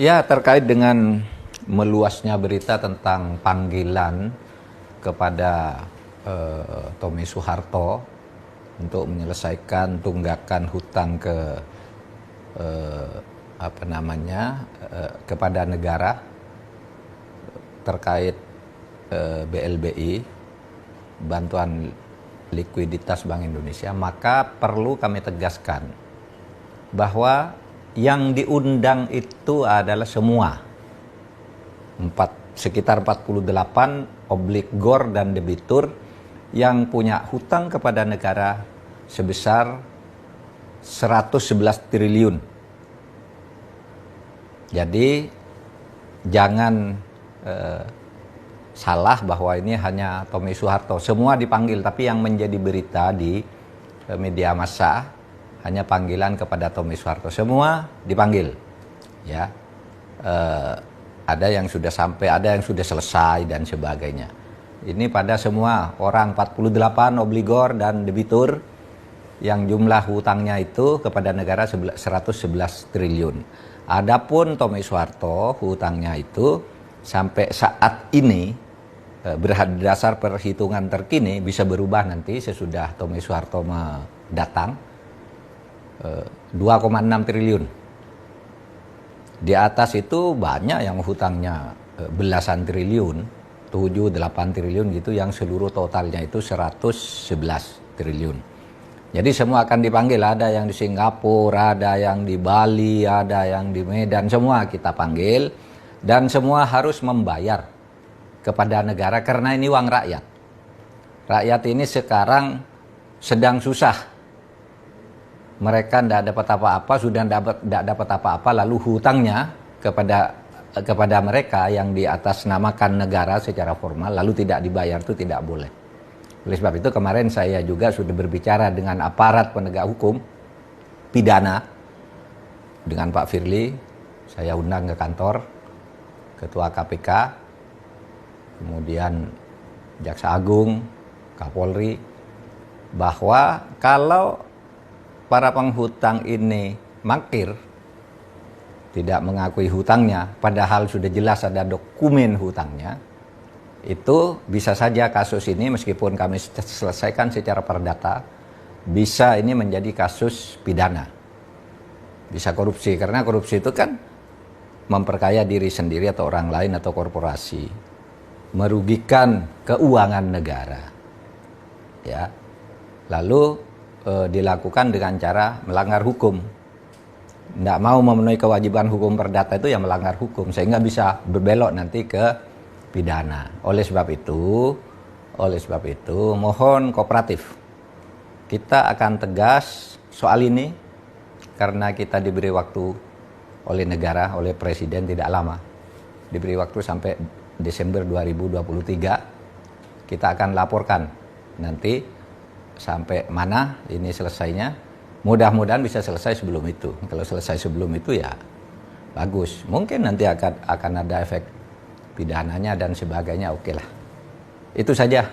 Ya, terkait dengan meluasnya berita tentang panggilan kepada Tommy Soeharto untuk menyelesaikan tunggakan hutang ke kepada negara terkait BLBI, bantuan likuiditas Bank Indonesia, maka perlu kami tegaskan bahwa yang diundang itu adalah semua sekitar 48 obligor dan debitur yang punya hutang kepada negara sebesar 111 triliun. Jadi jangan salah bahwa ini hanya Tommy Soeharto. Semua dipanggil, tapi yang menjadi berita di media massa hanya panggilan kepada Tommy Soeharto. Semua dipanggil, ya. Ada yang sudah sampai, ada yang sudah selesai dan sebagainya. Ini pada semua orang 48 obligor dan debitur yang jumlah hutangnya itu kepada negara 111 triliun. Adapun Tommy Soeharto hutangnya itu sampai saat ini berdasar perhitungan terkini, bisa berubah nanti sesudah Tommy Soeharto datang, 2,6 triliun. Di atas itu banyak yang hutangnya belasan triliun, 7-8 triliun gitu, yang seluruh totalnya itu 111 triliun. Jadi semua akan dipanggil, ada yang di Singapura, ada yang di Bali, ada yang di Medan, semua kita panggil. Dan semua harus membayar kepada negara karena ini uang rakyat. Rakyat ini sekarang sedang susah. Mereka tidak dapat apa-apa, sudah tidak dapat apa-apa, lalu hutangnya kepada mereka yang di atas namakan negara secara formal, lalu tidak dibayar, itu tidak boleh. Oleh sebab itu kemarin saya juga sudah berbicara dengan aparat penegak hukum pidana, dengan Pak Firly, saya undang ke kantor, Ketua KPK, kemudian Jaksa Agung, Kapolri, bahwa kalau para penghutang ini mangkir, tidak mengakui hutangnya, padahal sudah jelas ada dokumen hutangnya, itu bisa saja kasus ini meskipun kami selesaikan secara perdata, bisa ini menjadi kasus pidana. Bisa korupsi, karena korupsi itu kan memperkaya diri sendiri atau orang lain atau korporasi, merugikan keuangan negara. Ya. Lalu dilakukan dengan cara melanggar hukum. Tidak mau memenuhi kewajiban hukum perdata itu ya melanggar hukum, sehingga bisa berbelok nanti ke pidana. Oleh sebab itu mohon kooperatif. Kita akan tegas soal ini karena kita diberi waktu oleh negara, oleh presiden tidak lama. Diberi waktu sampai Desember 2023. Kita akan laporkan nanti sampai mana ini selesainya. Mudah-mudahan bisa selesai sebelum itu. Kalau selesai sebelum itu ya bagus. Mungkin nanti akan ada efek pidananya dan sebagainya, oke lah. Itu saja.